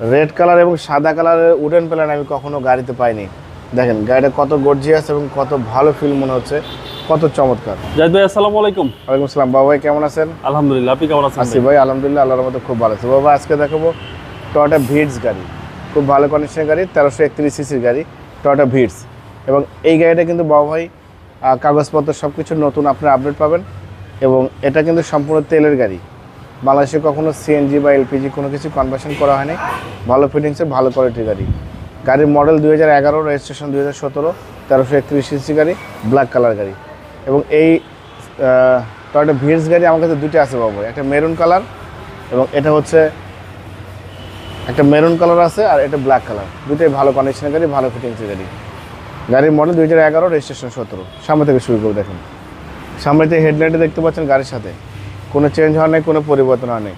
Red colour এবং সাদা কালারের উডেন প্ল্যান আমি কখনো গাড়িতে পাইনি। দেখেন গাড়িটা কত গর্জিয়াস এবং কত ভালো ফিল মনে হচ্ছে, কত চমৎকার। জাহিদ ভাই আসসালামু আলাইকুম। ওয়ালাইকুম আসসালাম। বাবা ভাই কেমন আছেন? আলহামদুলিল্লাহ, আপনি কেমন আছেন? আছি ভাই আলহামদুলিল্লাহ, আল্লাহর মতো খুব ভালো আছি। বাবা আজকে দেখাবো টয়োটা ভিটস গাড়ি, খুব ভালো কন্ডিশনের গাড়ি, 1331 সিসির গাড়ি টয়োটা ভিটস। এবং এই গাড়িটা কিন্তু বাবা ভাই কাগজপত্র সব কিছু নতুন আপনারা আপডেট পাবেন। এবং এটা কিন্তু সম্পূর্ণ তেলের গাড়ি, বাংলাদেশে কখনো সিএনজি বা এলপিজি কোনো কিছু কনভার্সন করা হয়নি। ভালো ফিটিংসের ভালো কোয়ালিটির গাড়ি। গাড়ির মডেল 2011, রেজিস্ট্রেশন 2017, 1331 সিসি গাড়ি, ব্ল্যাক কালার গাড়ি। এবং এই টয়োটা ভিটস গাড়ি আমার কাছে দুটো আছে বাবু, একটা মেরুন কালার এবং এটা হচ্ছে একটা মেরুন কালার আছে, আর এটা ব্ল্যাক কালার। দুটোই ভালো কন্ডিশনের গাড়ি, ভালো ফিটিংসের গাড়ি। গাড়ির মডেল 2011, রেজিস্ট্রেশন 17। সামনে থেকে শুরু করে দেখুন, সামনে যে হেডলাইটে দেখতে পাচ্ছেন গাড়ির সাথে কোনো চেঞ্জ হয় নাই, কোনো পরিবর্তন হয় নাই।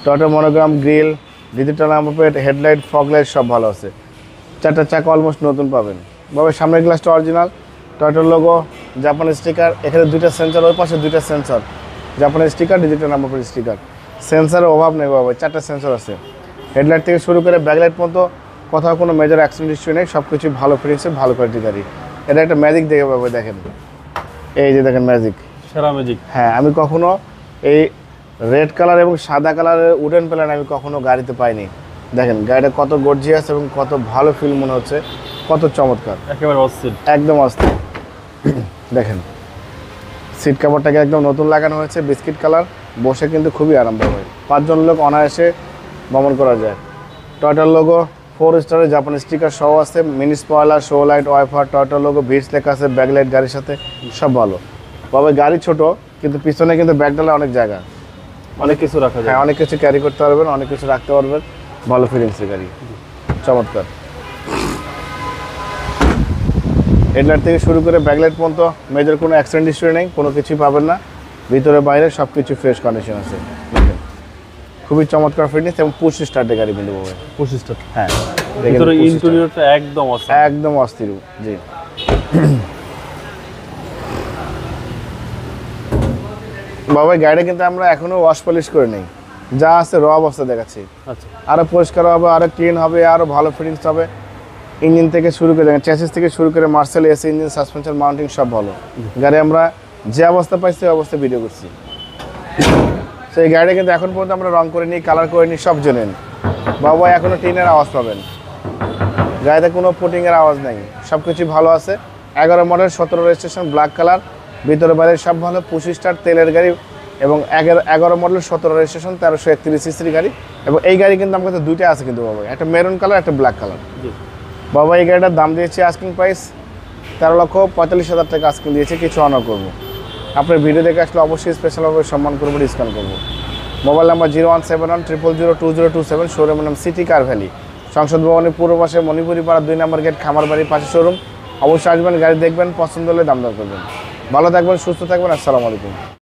Toyota monogram, grill, digital number plate, headlight, fog light সব ভালো আছে। চারটা চাকা অলমোস্ট নতুন পাবেন। বাবা সামনের গ্লাসটা অরিজিনাল, টয়োটার লোগো, জাপানি স্টিকার। এখানে দুইটা সেন্সর, ওই পাশে দুইটা সেন্সর, জাপানি sticker, digital number plate sticker. সেন্সরের অভাব নেই বাবা, চারটা সেন্সর আছে। হেডলাইট থেকে শুরু করে ব্যাকলাইট পর্যন্ত কোথাও কোনো মেজর অ্যাক্সিডেন্ট হিস্ট্রি নেই, সব কিছু ভালো ফিটিংসের, ভালো কোয়ালিটির গাড়ি। এটা একটা ম্যাজিক দেখে বাবা, দেখেন এই যে দেখেন ম্যাজিক, সেরা ম্যাজিক। হ্যাঁ, আমি কখনো এই রেড কালার এবং সাদা কালারের উডেন প্ল্যান আমি কখনো গাড়িতে পাইনি। দেখেন গাড়িটা কত গর্জিয়াস এবং কত ভালো ফিল মনে হচ্ছে, কত চমৎকার, একেবারে অস্থির, একদম অস্থির। দেখেন সিট কাভারটাকে একদম নতুন লাগানো হয়েছে, বিস্কিট কালার। বসে কিন্তু খুবই আরামদায়ক হয়, 5 জন লোক অনায়াসে ভ্রমণ করা যায়। টয়োটার লোগো 4 স্টারের জাপানি স্টিকার সহ আছে, mini spoiler, show light, wiper, টয়োটার লোগো, ভিটস লেখা আছে, ব্যাকলাইট গাড়ির সাথে, সব ভালো। তবে গাড়ি ছোট কিন্তু পিছনে কিন্তু ব্যাকডালে অনেক জায়গা, অনেক কিছু রাখা যায়। হ্যাঁ অনেক কিছু ক্যারি করতে পারবেন, অনেক কিছু রাখতে পারবেন, ভালো ফিলিংসের গাড়ি, চমৎকার। হেডলাইট থেকে শুরু করে ব্যাকলাইট পর্যন্ত মেজর কোনো অ্যাক্সিডেন্ট হিস্ট্রি নেই, কোনো কিছুই পাবেন না। ভিতরে বাইরে সব কিছু ফ্রেশ কন্ডিশন আছে। খুবই চমৎকার ফিটনেস এবং পুশ স্টার্টের গাড়ি কিন্তু বাবা, 25টা। হ্যাঁ ভিতরে ইন্টেরিয়রটা একদম অস্থির, একদম অস্থির। জি বাবা গাড়িটা কিন্তু আমরা এখনো ওয়াশ পলিশ করে নেই, যা আছে র অবস্থা দেখাচ্ছি। আচ্ছা, আরও পরিষ্কার হবে, আরও ক্লিন হবে, আরও ভালো ফিটিংস হবে। ইঞ্জিন থেকে শুরু করে দেখেন, চ্যাসিস থেকে শুরু করে Marcel AC engine, suspension, mounting সব ভালো। গাড়ি আমরা যে অবস্থা পাইছি ওই অবস্থা ভিডিও করছি। তো এই গাড়িটা কিন্তু এখন পর্যন্ত আমরা রং করে নিই, কালার করে নিই, সব জেনেন বাবা। এখনও টিনের আওয়াজ পাবেন, গাড়িতে কোনো পুটিংয়ের আওয়াজ নেই, সব কিছু ভালো আছে। 11 মডেল, 17 রেজিস্ট্রেশন, ব্ল্যাক কালার, ভিতরে বাইরে সব ভালো। 25 স্টার তেলের গাড়ি এবং 11 মডেল, 17 রেজিস্ট্রেশন, 1331 সিসির গাড়ি। এবং এই গাড়ি কিন্তু আমার কাছে দুইটা আছে কিন্তু বাবা, একটা মেরুন কালার, একটা ব্ল্যাক কালার। বাবা এই গাড়িটার দাম দিয়েছি আস্কিং প্রাইস 13,45,000 টাকা আস্কিং দিয়েছে, কিছু অনার করবো। আপনার ভিডিও দেখে আসলে অবশ্যই স্পেশালভাবে সম্মান করবো, ডিসকাউন্ট করবো। মোবাইল নাম্বার 01710002027, শোরুমের নাম সিটি কার ভ্যালি, সংসদ ভবনের পূর্ব পাশে, মণিপুরি পাড়া 2 নম্বর গেট, খামার বাড়ির পাশে শোরুম। অবশ্যই আসবেন, গাড়ি দেখবেন, পছন্দ হলে দাম দর করবেন। ভালো থাকবেন, সুস্থ থাকবেন, আসসালামু আলাইকুম।